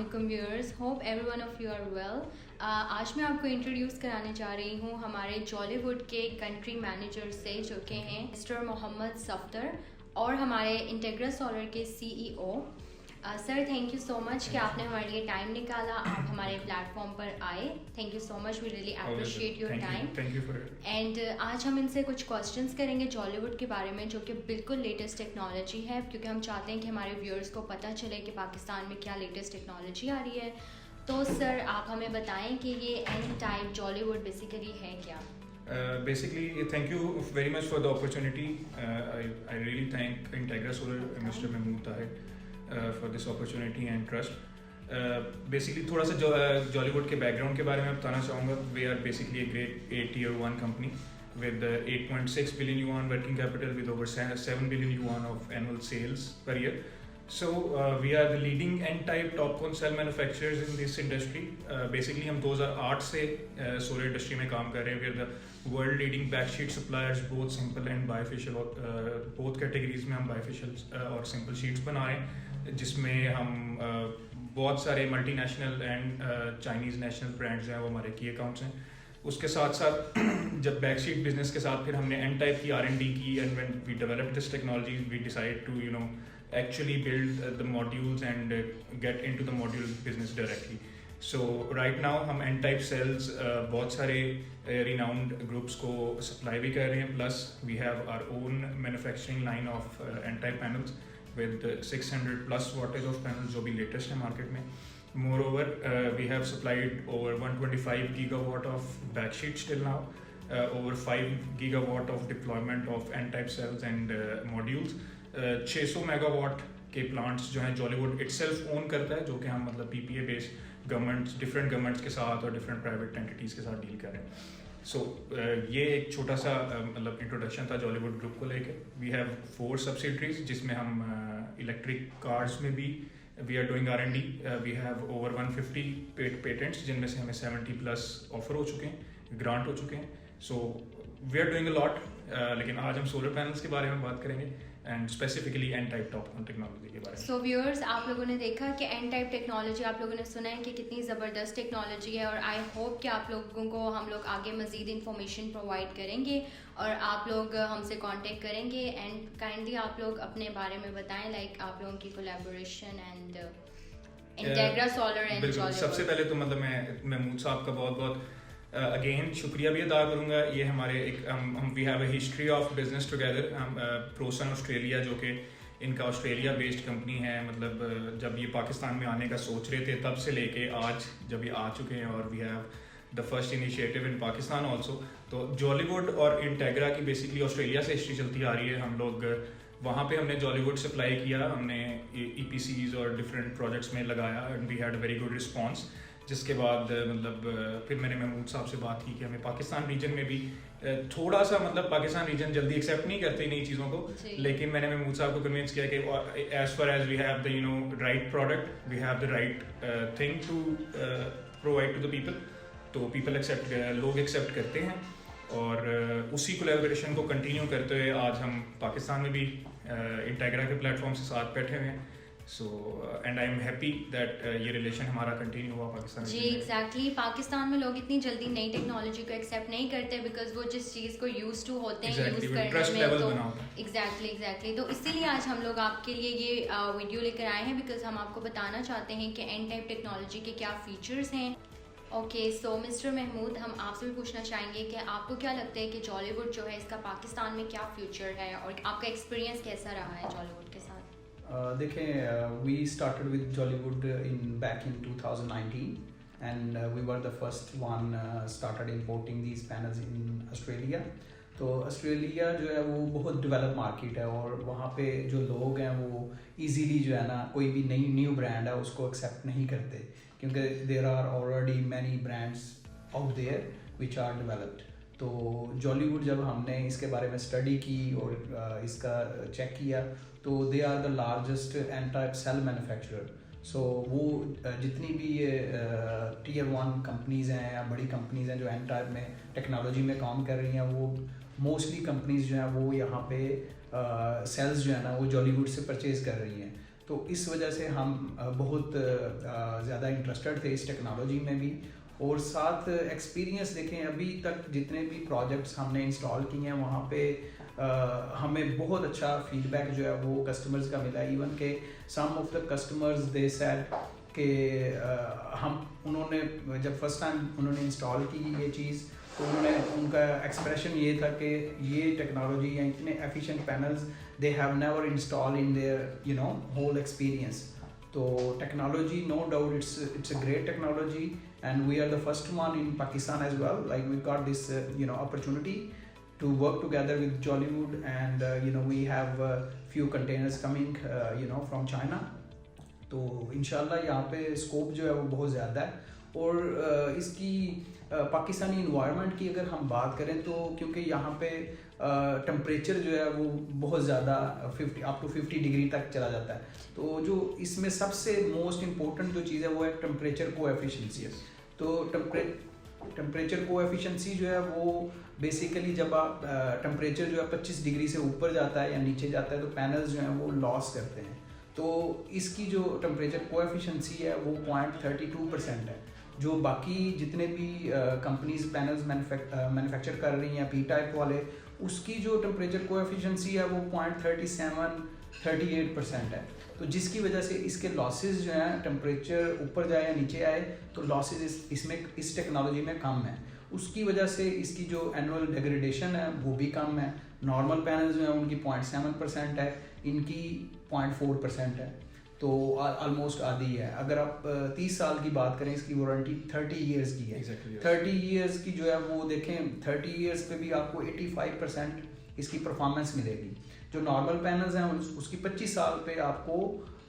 Assalamualaikum viewers, hope every one of you are well. आज मैं आपको इंट्रोड्यूस कराने जा रही हूँ हमारे जॉलीवुड के कंट्री मैनेजर से जो कि हैं मिस्टर मोहम्मद सफदर और हमारे इंटेग्रा सोलर के CEO. Sir thank you so much कि आपने हमारे लिए टाइम निकाला, आप हमारे प्लेटफॉर्म पर आए। Thank you so much, we really appreciate your time. Thank you for and आज हम इनसे कुछ क्वेश्चंस करेंगे जॉलीवुड के बारे में, जो कि बिल्कुल लेटेस्ट टेक्नोलॉजी है, क्योंकि हम चाहते हैं कि हमारे व्यूअर्स को पता चले कि पाकिस्तान में क्या लेटेस्ट टेक्नोलॉजी आ रही है। तो सर आप हमें बताएं कि ये एन टाइप जॉलीवुड बेसिकली है क्या? Basically, thank you very much for the opportunity. I really thank Integra Solar, Mr. Mahmood Tahir, for this opportunity and trust. Basically, थोड़ा सा जॉलीवुड के बैकग्राउंड के बारे में बताना चाहूँगा। We are basically a great tier 1 company with 8.6 billion yuan working capital with over 7 billion yuan of annual sales per year. So we are the leading N-type TOPCon cell manufacturers in this industry. Basically हम 2008 से solar industry में काम कर रहे हैं। We are the world leading backsheet suppliers, both simple and bifacial. Both categories में हम bifacial और simple sheets बना रहे हैं, जिसमें हम बहुत सारे multinational and Chinese national brands हैं, वो हमारे की अकाउंट्स हैं। उसके साथ साथ जब बैकशीट बिजनेस के साथ फिर हमने एन टाइप की R&D की, and when we developed this technology we decide to actually build the modules and get into the module business directly. So right now हम N-type cells बहुत सारे renowned groups को supply भी कर रहे हैं, plus we have our own manufacturing line of N-type panels with 600 plus wattage of panels जो भी latest है market में. Moreover, we have supplied over 125 gigawatt of backsheets till now, over 5 gigawatt of deployment of N-type cells and modules. 600 megawatt के plants जो हैं Jollywood itself own करता है, जो कि हम मतलब PPA based governments, different governments के साथ और डिफरेंट प्राइवेट एंटिटीज़ के साथ डील कर रहे हैं। सो ये एक छोटा सा मतलब इंट्रोडक्शन था जॉलीवुड ग्रुप को लेके। वी हैव 4 सब्सिडरीज, जिसमें हम इलेक्ट्रिक कार्स में भी we are doing R&D। We have over 150 patents, जिनमें से हमें 70 प्लस ऑफर हो चुके हैं, ग्रांट हो चुके हैं। So we are doing a lot. लेकिन आज हम सोलर पैनल्स के बारे में बात करेंगे and specifically N type TOPCon technology के बारे में। सो व्यूअर्स, आप लोगों ने देखा कि एन टाइप टेक्नोलॉजी, आप लोगों ने सुना है कि कितनी ज़बरदस्त टेक्नोलॉजी है, और आई होप कि आप लोगों को हम लोग आगे मज़ीद इन्फॉर्मेशन प्रोवाइड करेंगे और आप लोग हमसे कांटेक्ट करेंगे। एंड काइंडली आप लोग अपने बारे में बताएं, लाइक आप लोगों की collaboration and integra solar and Jollywood. सबसे पहले तो मतलब मैं महमूद साहब का बहुत बहुत अगेन शुक्रिया भी अदा करूँगा। ये हमारे एक हम we have a history of business together. हम प्रोसन ऑस्ट्रेलिया, जो कि इनका ऑस्ट्रेलिया बेस्ड कंपनी है, मतलब जब ये पाकिस्तान में आने का सोच रहे थे तब से लेके आज जब ये आ चुके हैं, और we have the first initiative in Pakistan also. तो जॉलीवुड और इंटेग्रा की बेसिकली ऑस्ट्रेलिया से हिस्ट्री चलती आ रही है। हम लोग वहाँ पे हमने जॉलीवुड सप्लाई किया, हमने EPCs और डिफरेंट प्रोजेक्ट्स में लगाया, and we had a very good response. जिसके बाद मतलब फिर मैंने महमूद साहब से बात की कि हमें पाकिस्तान रीजन में भी थोड़ा सा, मतलब पाकिस्तान रीजन जल्दी एक्सेप्ट नहीं करते नई चीज़ों को, लेकिन मैंने महमूद साहब को कन्विंस किया कि as far as we have the right product, we have the right thing to provide to the people, तो पीपल एक्सेप्ट, लोग एक्सेप्ट करते हैं। और उसी कोलैबोरेशन को कंटिन्यू करते हुए आज हम पाकिस्तान में भी इंटेग्रा के प्लेटफॉर्म से साथ बैठे हुए हैं। So and I am happy that ये रिलेशन हमारा कंटिन्यू हुआ पाकिस्तान जी। एग्जैक्टली, पाकिस्तान में लोग इतनी जल्दी नई टेक्नोलॉजी को एक्सेप्ट नहीं करते, बिकॉज वो जिस चीज़ को यूज टू होते हैं यूज करने में, तो एग्जैक्टली तो इसीलिए आज हम लोग आपके लिए ये वीडियो लेकर आए हैं, बिकॉज हम आपको बताना चाहते हैं कि एन टाइप टेक्नोलॉजी के क्या फीचर्स हैं। ओके, सो मिस्टर महमूद, हम आपसे भी पूछना चाहेंगे कि आपको क्या लगता है कि जॉलीवुड जो है इसका पाकिस्तान में क्या फ्यूचर है, और आपका एक्सपीरियंस कैसा रहा है जॉलीवुड के साथ? देखें, we started with Jollywood back in 2019 and we were the first one started importing these panels in Australia. तो ऑस्ट्रेलिया जो है वो बहुत डेवलप मार्केट है, और वहाँ पे जो लोग हैं वो इजीली जो है ना, कोई भी न्यू ब्रांड है उसको एक्सेप्ट नहीं करते, क्योंकि there are already many brands out there which are developed. तो जॉलीवुड जब हमने इसके बारे में स्टडी की और इसका चेक किया, तो they are the largest N type cell manufacturer. So वो जितनी भी ये टियर 1 कंपनीज़ हैं या बड़ी कंपनीज़ हैं जो एन टाइप में टेक्नोलॉजी में काम कर रही हैं, वो मोस्टली कंपनीज़ जो हैं वो यहाँ पे सेल्स जो है ना वो जॉलीवुड से परचेज़ कर रही हैं। तो इस वजह से हम बहुत ज़्यादा इंटरेस्टेड थे इस टेक्नोलॉजी में भी। और साथ एक्सपीरियंस देखें, अभी तक जितने भी प्रोजेक्ट्स हमने इंस्टॉल किए हैं वहाँ पे हमें बहुत अच्छा फीडबैक जो है वो कस्टमर्स का मिला। इवन के some of the customers they said कि उन्होंने जब फर्स्ट टाइम उन्होंने इंस्टॉल की ये चीज़, तो उनका एक्सप्रेशन ये था कि ये टेक्नोलॉजी या इतने efficient panels they have never install in their whole experience. तो technology, no doubt, it's a great technology and we are the first one in Pakistan as well. Like we got this opportunity to work together with Jollywood, and we have a few containers coming from China. तो इंशाल्लाह यहाँ पे scope जो है वो बहुत ज़्यादा है। और इसकी पाकिस्तानी इन्वायरमेंट की अगर हम बात करें तो क्योंकि यहाँ पे टेम्परेचर जो है वो बहुत ज़्यादा 50 डिग्री तक चला जाता है, तो जो इसमें सबसे मोस्ट इम्पोर्टेंट जो चीज़ है वो है टेम्परेचर कोएफिशिएंसी है। तो टेम्परेचर कोएफिशिएंसी जो है वो बेसिकली जब आप टेम्परेचर जो है 25 डिग्री से ऊपर जाता है या नीचे जाता है तो पैनल्स जो हैं वो लॉस करते हैं। तो इसकी जो टेम्परेचर कोएफिशिएंसी है वो 0.32% है। जो बाकी जितने भी कंपनीज पैनल्स मैन्युफैक्चर कर रही हैं पी टाइप वाले, उसकी जो टेम्परेचर कोएफिशिएंसी है वो 0.38% है। तो जिसकी वजह से इसके लॉसेस जो हैं, टेम्परेचर ऊपर जाए या नीचे आए तो लॉसेस इसमें इस टेक्नोलॉजी में कम है। उसकी वजह से इसकी जो एनुअल डिग्रेडेशन है वो भी कम है। नॉर्मल पैनल्स जो हैं उनकी 0.7% है, इनकी 0.4% है, तो ऑलमोस्ट आधी है। अगर आप 30 साल की बात करें, इसकी वारंटी 30 इयर्स की है। 30 इयर्स की जो है वो देखें, 30 इयर्स पे भी आपको 85% इसकी परफॉर्मेंस मिलेगी। जो नॉर्मल पैनल्स हैं उसकी 25 साल पे आपको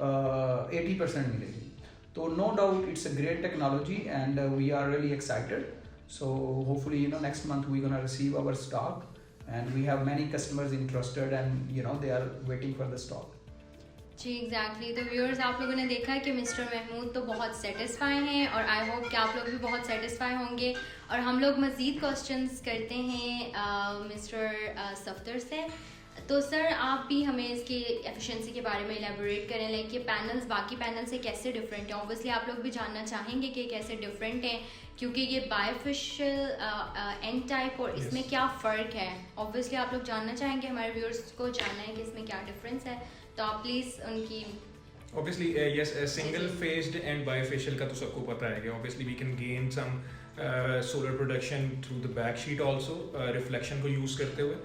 80% मिलेगी। तो no doubt it's a great technology and we are really excited. So hopefully next month we gonna receive our stock and we have many customers interested and they are waiting for the stock. जी exactly. तो viewers, आप लोगों ने देखा कि mister Mahmood तो बहुत satisfy हैं और आई होप कि आप लोग भी बहुत सेटिस्फाई होंगे। और हम लोग मज़ीद क्वेश्चंस करते हैं मिस्टर सफ्दर से। तो सर, आप भी हमें इसकी एफिशिएंसी के बारे में एलेबोरेट करें, लाइक ये पैनल्स बाकी पैनल से कैसे डिफरेंट हैं। ऑब्वियसली आप लोग भी जानना चाहेंगे कि कैसे डिफरेंट हैं, क्योंकि ये बायोफिशियल एन टाइप और इसमें क्या फ़र्क है। ऑब्वियसली आप लोग जानना चाहेंगे, हमारे व्यूअर्स को जानना है कि इसमें क्या डिफरेंस है। तो आप प्लीज़ उनकी obviously yes, single phased and bifacial का तो सबको पता है कि obviously we can gain some solar production through the back sheet also, reflection को use करते हुए।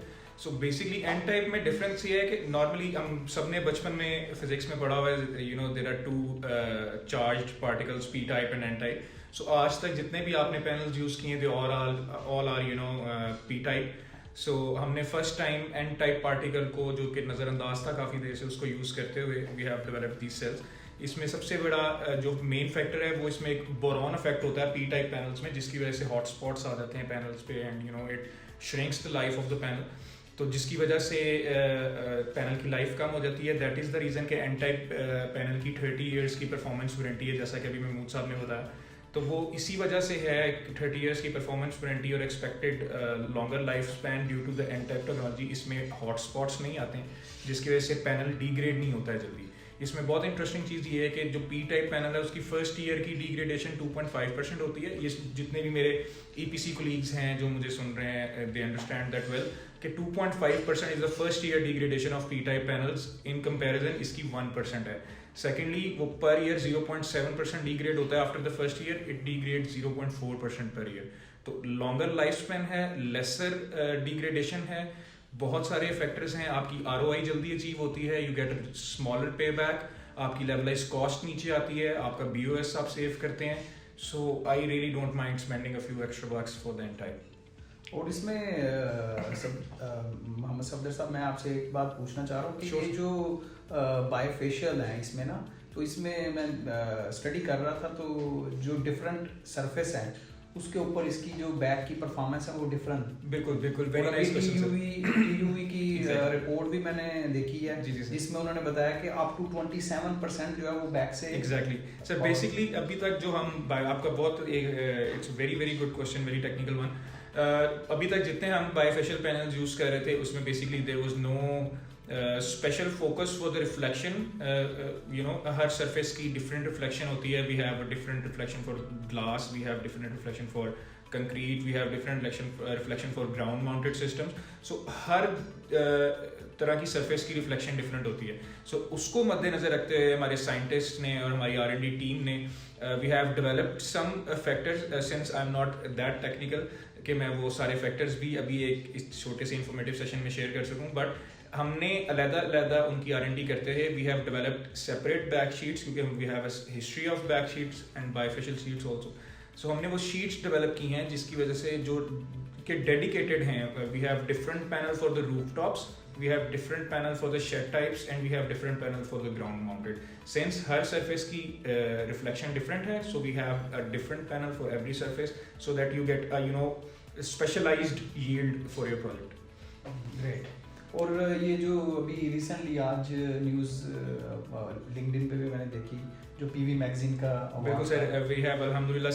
So basically N type में difference ये है कि normally हम सबने बचपन में physics में पढ़ा हुआ है, there are two charged particles, P type and N type। So आज तक जितने भी आपने panels use किए थे all are P type। So हमने first time N type particle को, जो कि नज़रअंदाज था काफ़ी देर से, उसको यूज़ करते हुए we have developed these cells. इसमें सबसे बड़ा जो मेन फैक्टर है वो इसमें एक बोरॉन इफेक्ट होता है पी टाइप पैनल्स में, जिसकी वजह से हॉट स्पॉट्स आ जाते हैं पैनल्स पे and it shrinks the life of the panel. तो जिसकी वजह से पैनल की लाइफ कम हो जाती है। दैट इज़ द रीज़न कि एन टाइप पैनल की 30 ईयर्स की परफॉर्मेंस वारंटी है, जैसा कि अभी महमूद साहब ने बताया। तो वो इसी वजह से है 30 इयर्स की परफॉर्मेंस वारंटी और expected longer life span due to the N type technology. इसमें हॉट स्पॉट्स नहीं आते हैं, जिसकी वजह से पैनल डिग्रेड नहीं होता है जल्दी। इसमें बहुत इंटरेस्टिंग चीज़ ये है कि जो पी टाइप पैनल है उसकी फर्स्ट ईयर की डिग्रेडेशन 2.5% होती है। ये जितने भी मेरे EPC कोलीग्स हैं जो मुझे सुन रहे हैं, दे अंडरस्टैंड दैट वेल कि 2.5% is the first year degradation of P type panels. In comparison इसकी 1% है। सेकेंडली, वो पर ईयर 0.7% डिग्रेड होता है। After the first year it degrade 0.4% per year. तो लॉन्गर लाइफ स्पैन है, लेसर डिग्रेडेशन है, बहुत सारे फैक्टर्स हैं। आपकी ROI जल्दी अचीव होती है, यू गेट अ स्मॉलर पे बैक, आपकी लेवलाइज कॉस्ट नीचे आती है, आपका BOS आप सेव करते हैं। So I really don't mind spending a few extra bucks for the N type. और इसमें मोहम्मद सफदर साहब, मैं आपसे एक बात पूछना चाह रहा हूँ कि ये जो बायोफेशियल है इसमें ना, तो इसमें मैं स्टडी कर रहा था, तो जो डिफरेंट सरफेस हैं उसके ऊपर इसकी जो बैक की परफॉर्मेंस है वो डिफरेंट। बिल्कुल बिल्कुल, वेरी नाइस क्वेश्चन। TUV की रिपोर्ट भी मैंने देखी है, जिसमें उन्होंने बताया कि अप टू 27% जो है वो बैक से। एग्जैक्टली सर, बेसिकली अभी तक जो हम आपका बहुत it's very very good question, very technical one. अभी तक जितने हम बायोफेशियल पैनल्स यूज़ कर रहे थे उसमें basically there was no special focus for the reflection, हर सरफेस की डिफरेंट रिफ्लेक्शन होती है. We have a different reflection for glass, we have different reflection for concrete, we have different reflection for ground mounted systems. So हर तरह की surface की reflection different होती है. सो उसको मद्देनजर रखते हुए हमारे साइंटिस्ट ने और हमारी R&D टीम ने we have developed some factors. Since I am not that technical कि मैं वो सारे फैक्टर्स भी अभी एक इस छोटे से इंफॉर्मेटिव सेशन में शेयर कर सकूं, बट हमने अलग-अलग उनकी R&D करते हैं. We have developed separate back sheets, क्योंकि we have a history of back sheets and bifacial sheets also. So हमने वो शीट्स डेवलप की हैं जिसकी वजह से जो के डेडिकेटेड हैं. We have different panel for the rooftops, we have different panel for the shed types, and we have different panel for the ground mounted. Since her surface की reflection different है, so we have a different panel for every surface, so that you get a specialized yield for your project. Great. और ये जो अभी recently आज news LinkedIn पे भी मैंने देखी, जो PV मैगजीन का बिल्कुल सर, वी हैव अल्हम्दुलिल्लाह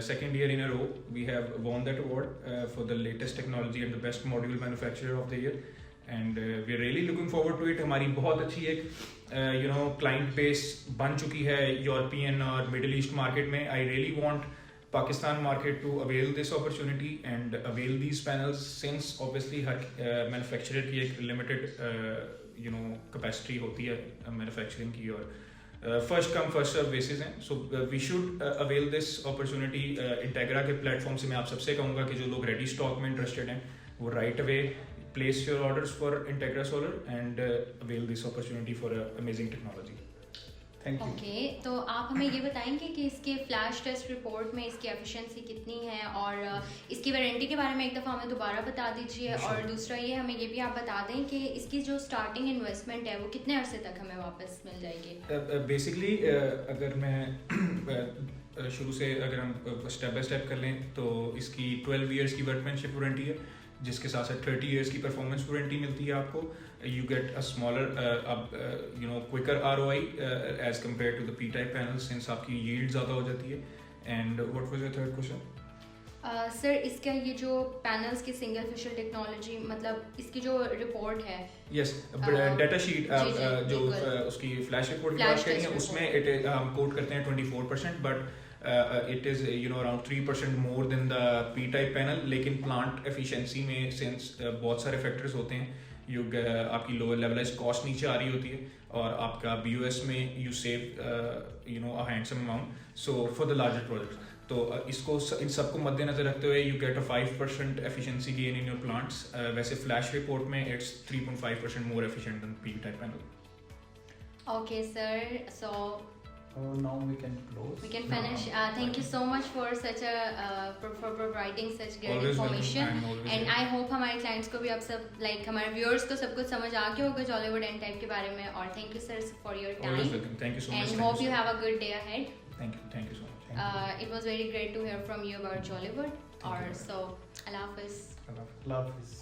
second year in a row we have won that award for the latest technology and the best module manufacturer of the year, and we are really looking forward to it. हमारी बहुत अच्छी एक client base बन चुकी है European और middle east market में. I really want Pakistan market to avail this opportunity and avail these panels, since obviously her manufacturer की एक limited capacity होती है manufacturing की, और first come first serve basis हैं. So we should avail this opportunity. Integra के platform से मैं आप सबसे कहूँगा कि जो लोग ready stock में interested हैं वो right away place your orders for Integra Solar and avail this opportunity for amazing technology. Okay, तो आप हमें ये बताएंगे कि इसके फ्लैश टेस्ट रिपोर्ट में इसकी एफिशिएंसी कितनी है, और इसकी वारंटी के बारे में एक दफ़ा हमें दोबारा बता दीजिए. और दूसरा ये हमें ये भी आप बता दें कि इसकी जो स्टार्टिंग इन्वेस्टमेंट है वो कितने अरसे तक हमें वापस मिल जाएगी. बेसिकली अगर मैं शुरू से अगर हम स्टेप बाय स्टेप कर लें तो इसकी 12 ईयर्स की वर्कमैनशिप वारंटी है, जिसके साथ साथ 30 ईयर्स की परफॉर्मेंस वारंटी मिलती है आपको. You get a smaller quicker ROI as compared to the P-type panels, since आपकी yield ज़्यादा हो जाती है. And what was your third question? Sir इसका ये जो पैनल्स की सिंगल फिशर टेक्नोलॉजी, मतलब इसकी जो रिपोर्ट है, यस, डाटा शीट जो उसकी फ्लैश रिपोर्ट की बात करेंगे उसमें हम कोट करते हैं 24%, but it is around 3% more than the P-type panel. लेकिन प्लांट एफिशिएंसी में सिंस बहुत सारे फैक्टर्स होते हैं, आपकी लोअर लेवलाइज कॉस्ट नीचे आ रही होती है, और आपका BOS में you save a handsome amount so for the larger project. तो इसको इन सबको मद्देनजर रखते हुए you get a 5% efficiency gain in your plants. वैसे फ्लैश रिपोर्ट में it's 3.5% more efficient then P-type panel. Okay sir, so now we can close. We can finish. Thank you so much for such a for providing such great Always information. welcome. And I hope हमारे clients को भी आप सब हमारे viewers को सब कुछ समझ आ गया होगा Jollywood and type के बारे में. और thank you sir for your time. Always welcome. Thank you so much. And hope you have a good day ahead. Thank you so much. It was very great to hear from you about Jollywood. Or so, Allah Hafiz. Allah Hafiz.